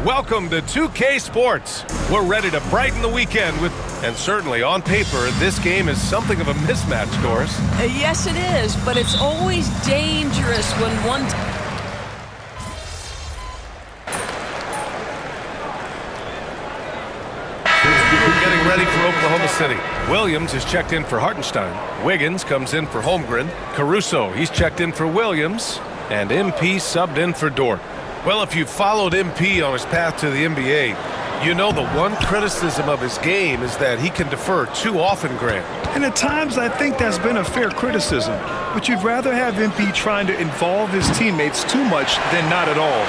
Welcome to 2K Sports. We're ready to brighten the weekend with, and certainly on paper, this game is something of a mismatch, Doris. Yes, it is, but it's always dangerous when one... We're getting ready for Oklahoma City. Williams is checked in for Hartenstein. Wiggins comes in for Holmgren. Caruso, he's checked in for Williams. And MP subbed in for Dort. Well, if you followed MP on his path to the NBA, you know the one criticism of his game is that he can defer too often, Grant. And at times, I think that's been a fair criticism. But you'd rather have MP trying to involve his teammates too much than not at all.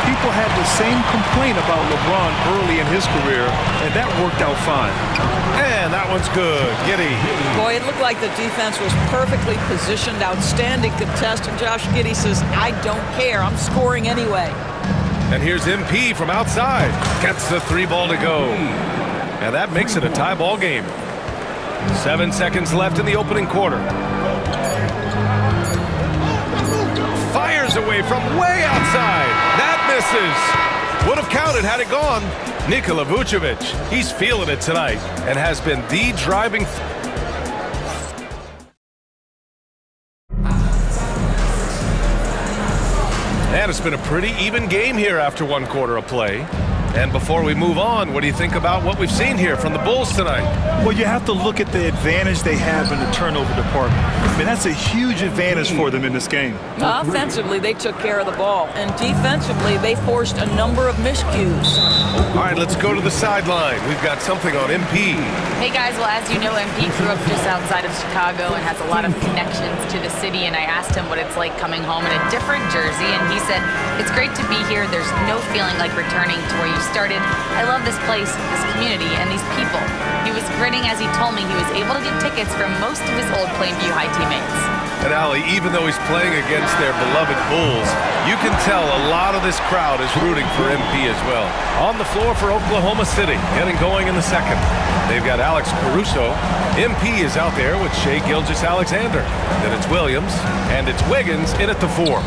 People had the same complaint about LeBron early in his career, and that worked out fine. And that one's good. Giddey. Boy, it looked like the defense was perfectly positioned, outstanding contest, and Josh Giddey says, I don't care, I'm scoring anyway. And here's MP from outside. Gets the three ball to go. And that makes it a tie ball game. 7 seconds left in the opening quarter. Fires away from way outside. That misses. Would have counted had it gone. Nikola Vucevic, he's feeling it tonight and has been the driving. And it's been a pretty even game here after one quarter of play. And before we move on, what do you think about what we've seen here from the Bulls tonight? Well, you have to look at the advantage they have in the turnover department. I mean, that's a huge advantage for them in this game. Offensively, they took care of the ball. And defensively, they forced a number of miscues. All right, let's go to the sideline. We've got something on MP. Hey, guys. Well, as you know, MP grew up just outside of Chicago and has a lot of connections to the city. And I asked him what it's like coming home in a different jersey. And he said, it's great to be here. There's no feeling like returning to where you started. I love this place, this community, and these people. He was grinning as he told me he was able to get tickets from most of his old Plainview High teammates. And Allie, even though he's playing against their beloved Bulls, you can tell a lot of this crowd is rooting for MP as well. On the floor for Oklahoma City, getting going in the second. They've got Alex Caruso. MP is out there with Shai Gilgeous-Alexander. Then it's Williams, and it's Wiggins in at the 4.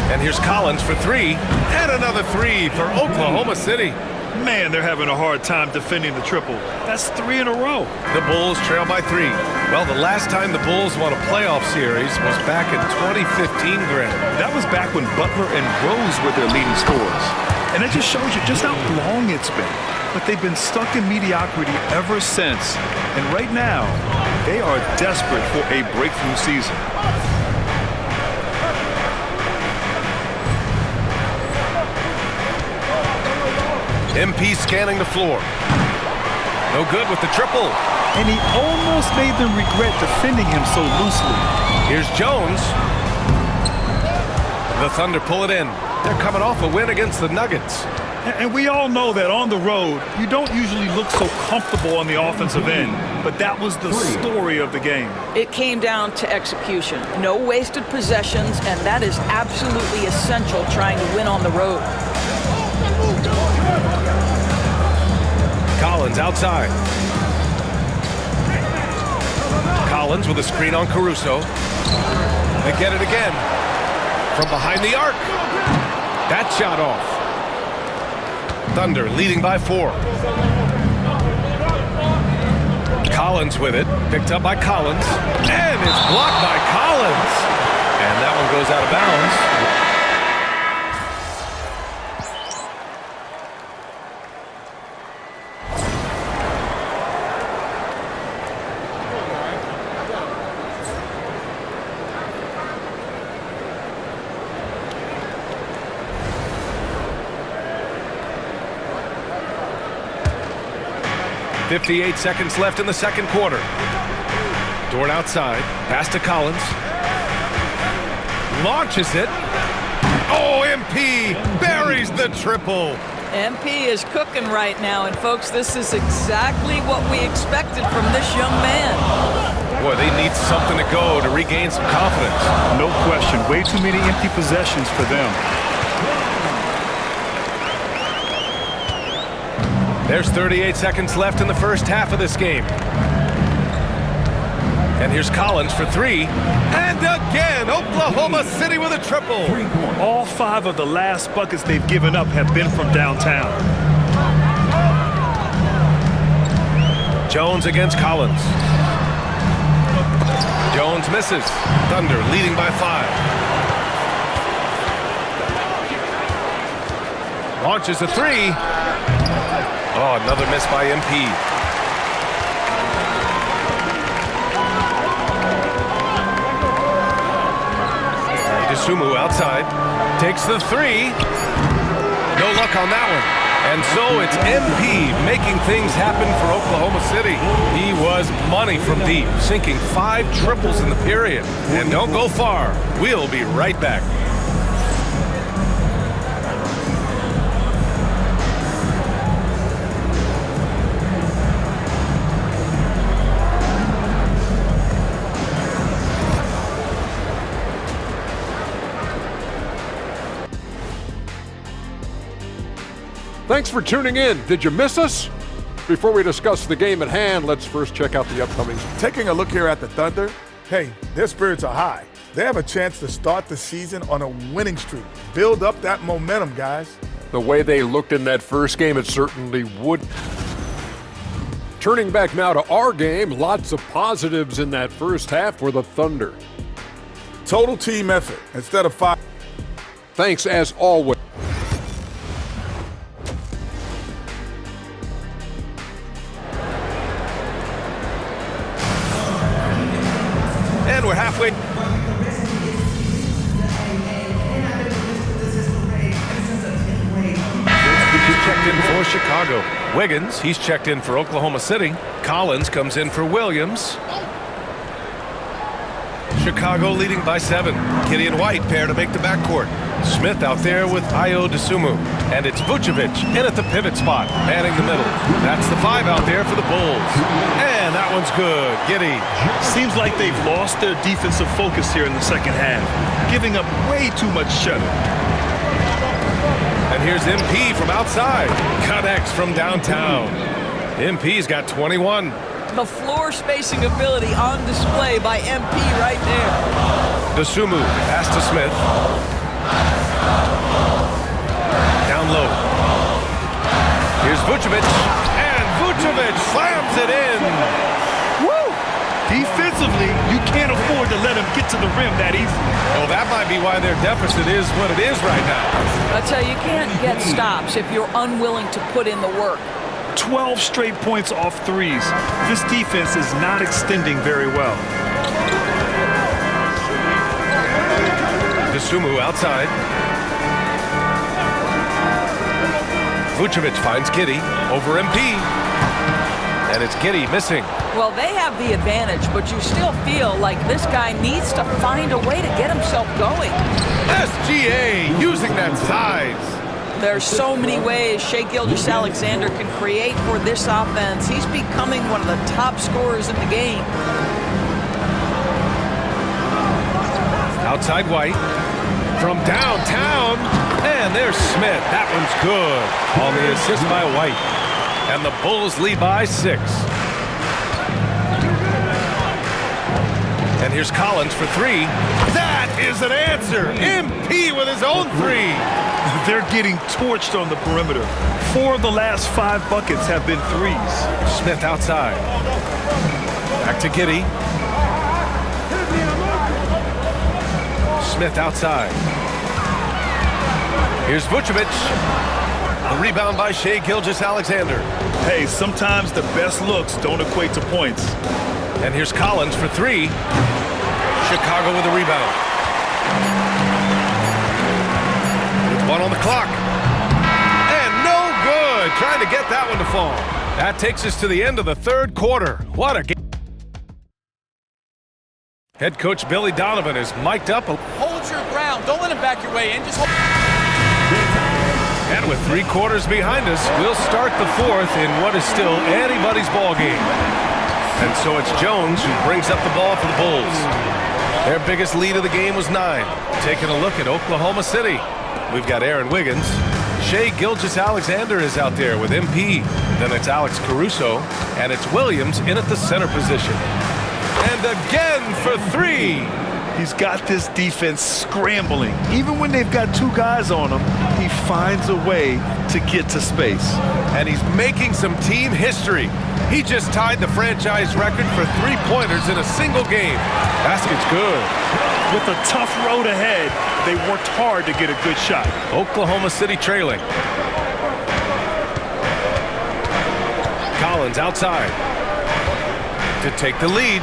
And here's Collins for 3, and another 3 for Oklahoma City. Man, they're having a hard time defending the triple. That's 3 in a row. The Bulls trail by 3. Well, the last time the Bulls won a playoff series was back in 2015, Grant. That was back when Butler and Rose were their leading scorers. And it just shows you just how long it's been. But they've been stuck in mediocrity ever since. And right now, they are desperate for a breakthrough season. MP scanning the floor. No good with the triple. And he almost made them regret defending him so loosely. Here's Jones. The Thunder pull it in. They're coming off a win against the Nuggets. And we all know that on the road, you don't usually look so comfortable on the offensive end. But that was the story of the game. It came down to execution. No wasted possessions, and that is absolutely essential trying to win on the road. Collins outside. Collins with a screen on Caruso. They get it again. From behind the arc. That shot off. Thunder leading by 4. Collins with it. Picked up by Collins. And it's blocked by Collins. And that one goes out of bounds. 58 seconds left in the second quarter. Dort outside. Pass to Collins. Launches it. Oh, MP buries the triple. MP is cooking right now, and folks, this is exactly what we expected from this young man. Boy, they need something to go to regain some confidence. No question. Way too many empty possessions for them. There's 38 seconds left in the first half of this game. And here's Collins for three. And again, Oklahoma City with a triple. All 5 of the last buckets they've given up have been from downtown. Jones against Collins. Jones misses. Thunder leading by 5. Launches a three. Oh, another miss by MP. Sumu outside, takes the three. No luck on that one. And so it's MP making things happen for Oklahoma City. He was money from deep, sinking 5 triples in the period. And don't go far. We'll be right back. Thanks for tuning in. Did you miss us? Before we discuss the game at hand, let's first check out the upcoming. Taking a look here at the Thunder, hey, their spirits are high. They have a chance to start the season on a winning streak. Build up that momentum, guys. The way they looked in that first game, it certainly would. Turning back now to our game, lots of positives in that first half for the Thunder. Total team effort instead of 5. Thanks as always. And we're halfway. He's checked in for Chicago. Wiggins, he's checked in for Oklahoma City. Collins comes in for Williams. Chicago leading by 7. Kitty and White pair to make the backcourt. Smith out there with Ayo Dosunmu. And it's Vucevic in at the pivot spot, manning the middle. That's the 5 out there for the Bulls. And that one's good. Giddy. Seems like they've lost their defensive focus here in the second half, giving up way too much shutter. And here's MP from outside. Connects from downtown. MP's got 21. The floor spacing ability on display by MP right there. Dosunmu pass to Smith. Down low. Here's Vucevic. And Vucevic slams it in. Woo! Defensively, you can't afford to let him get to the rim that easily. Well, that might be why their deficit is what it is right now. I tell you, you can't get stops if you're unwilling to put in the work. 12 straight points off threes. This defense is not extending very well. Dosunmu outside. Vucevic finds Giddy over MP. And it's Giddy missing. Well, they have the advantage, but you still feel like this guy needs to find a way to get himself going. SGA using that size. There's so many ways Shai Gilgeous-Alexander can create for this offense. He's becoming one of the top scorers in the game. Outside White. From downtown. And there's Smith. That one's good. On the assist by White. And the Bulls lead by 6. And here's Collins for 3. That is an answer. MP with his own 3. They're getting torched on the perimeter. 4 of the last 5 buckets have been threes. Smith outside. Back to Giddy. Smith outside. Here's Vucevic. The rebound by Shai Gilgeous-Alexander. Hey, sometimes the best looks don't equate to points. And here's Collins for 3. Chicago with a rebound. With 1 on the clock. And no good. Trying to get that one to fall. That takes us to the end of the third quarter. What a game. Head coach Billy Donovan is mic'd up. Hold your ground. Don't let him back your way in. Just hold. And with 3 quarters behind us, we'll start the fourth in what is still anybody's ball game. And so it's Jones who brings up the ball for the Bulls. Their biggest lead of the game was 9. Taking a look at Oklahoma City. We've got Aaron Wiggins. Shai Gilgeous-Alexander is out there with MP. Then it's Alex Caruso. And it's Williams in at the center position. And again for 3. He's got this defense scrambling. Even when they've got 2 guys on him, he finds a way to get to space. And he's making some team history. He just tied the franchise record for 3-pointers in a single game. Basket's good. With a tough road ahead, they worked hard to get a good shot. Oklahoma City trailing. Collins outside to take the lead.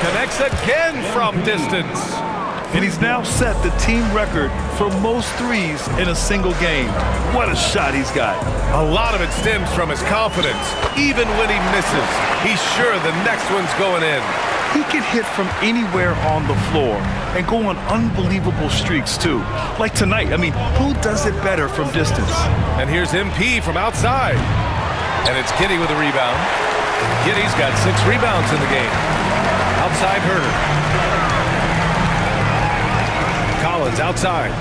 Connects again from distance. And he's now set the team record for most threes in a single game. What a shot he's got. A lot of it stems from his confidence. Even when he misses, he's sure the next one's going in. He can hit from anywhere on the floor and go on unbelievable streaks, too. Like tonight. I mean, who does it better from distance? And here's MP from outside. And it's Giddey with a rebound. Giddey's got 6 rebounds in the game. Outside Herder. Collins outside.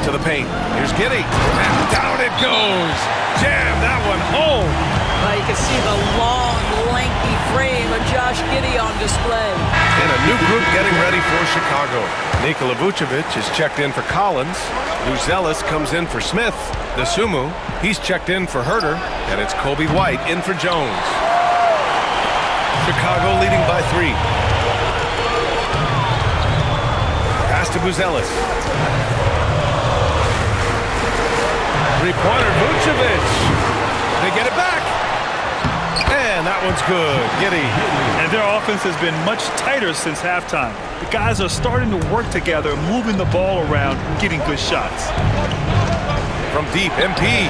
To the paint. Here's Giddey. And down it goes. Jam that one home. You can see the long, lanky frame of Josh Giddey on display. And a new group getting ready for Chicago. Nikola Vucevic is checked in for Collins. Luzelis comes in for Smith. The Sumu, he's checked in for Herder. And it's Kobe White in for Jones. Chicago leading by 3. Pass to Buzelis. Three-pointer, Vucevic. They get it back. And that one's good. Giddey. And their offense has been much tighter since halftime. The guys are starting to work together, moving the ball around, getting good shots. From deep, MP.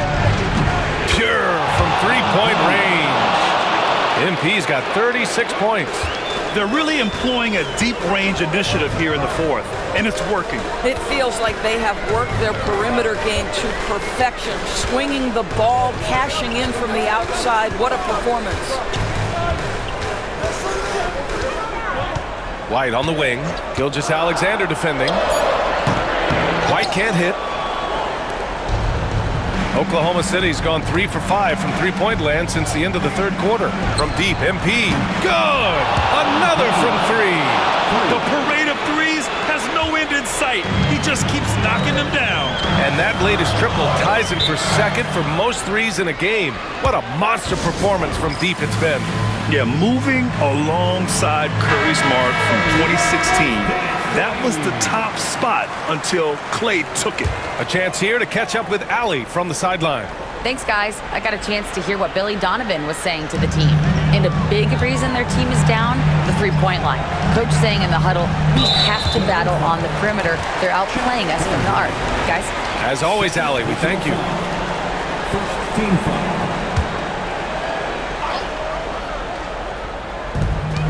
Pure from 3-point range. MP's got 36 points. They're really employing a deep range initiative here in the fourth, and it's working. It feels like they have worked their perimeter game to perfection, swinging the ball, cashing in from the outside. What a performance. White on the wing. Gilgeous-Alexander defending. White can't hit. Oklahoma City's gone 3 for 5 from 3-point land since the end of the third quarter. From deep, MP. Good! Another from 3. The parade of threes has no end in sight. He just keeps knocking them down. And that latest triple ties him for second for most threes in a game. What a monster performance from deep it's been. Yeah, moving alongside Curry's mark from 2016. That was the top spot until Clay took it. A chance here to catch up with Allie from the sideline. Thanks, guys. I got a chance to hear what Billy Donovan was saying to the team. And a big reason their team is down, the three-point line. Coach saying in the huddle, we have to battle on the perimeter. They're outplaying us from the arc. Guys? As always, Allie, we thank you.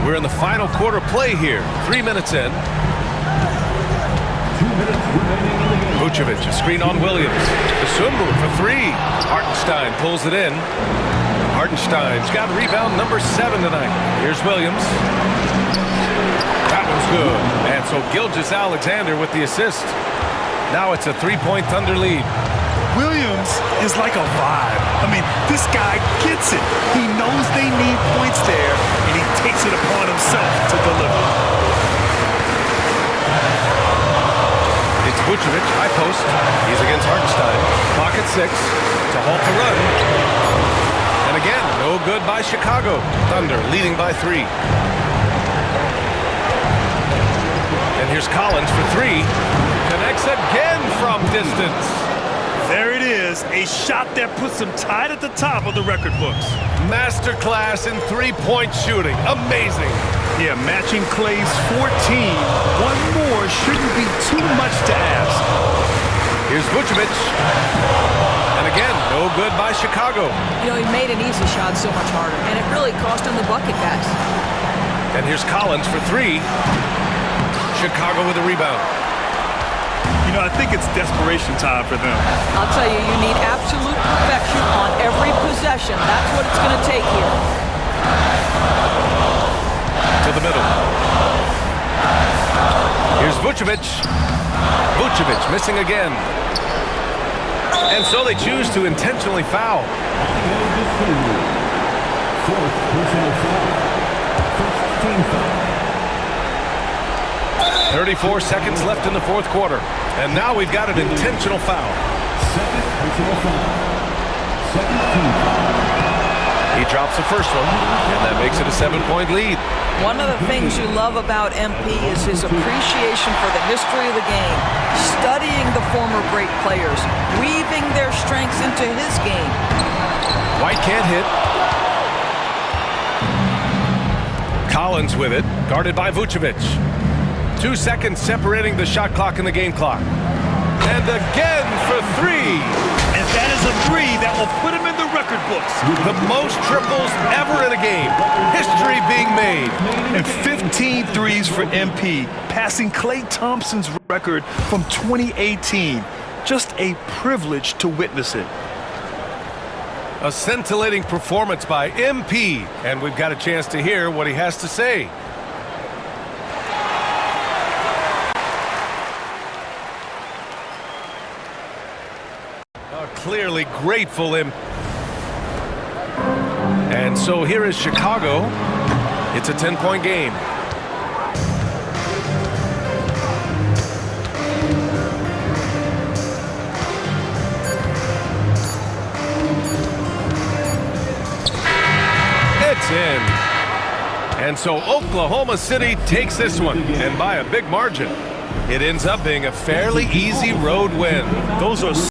We're in the final quarter play here. 3 minutes in. Vucevic, a screen on Williams. The Sumu for 3. Hartenstein pulls it in. Hartenstein's got rebound number 7 tonight. Here's Williams. That one's good. And so Gilgeous-Alexander with the assist. Now it's a 3-point Thunder lead. Williams is like a vibe. I mean, this guy gets it. He knows they need points there, and he takes it upon himself to deliver. It's Vucevic, high post. He's against Hartenstein. Clock at 6 to halt the run. And again, no good by Chicago. Thunder leading by 3. And here's Collins for 3. Connects again from distance. There it is, a shot that puts him tied at the top of the record books. Masterclass in 3-point shooting. Amazing. Yeah, matching Clay's 14. One more shouldn't be too much to ask. Here's Vucevic. And again, no good by Chicago. You know, he made an easy shot so much harder, and it really cost him the bucket, guys. And here's Collins for three. Chicago with a rebound. You know, I think it's desperation time for them. I'll tell you, you need absolute perfection on every possession. That's what it's going to take here. To the middle. Here's Vucevic. Vucevic missing again. And so they choose to intentionally foul. 34 seconds left in the fourth quarter. And now we've got an intentional foul. He drops the first one, and that makes it a 7-point lead. One of the things you love about MP is his appreciation for the history of the game, studying the former great players, weaving their strengths into his game. White can't hit. Collins with it, guarded by Vucevic. 2 seconds separating the shot clock and the game clock. And again for three. And that is a three that will put him in the record books. The most triples ever in a game. History being made. And 15 threes for MP, passing Klay Thompson's record from 2018. Just a privilege to witness it. A scintillating performance by MP. And we've got a chance to hear what he has to say. Clearly grateful him. And so here is Chicago. It's a 10-point game. It's in. And so Oklahoma City takes this one, and by a big margin. It ends up being a fairly easy road win. Those are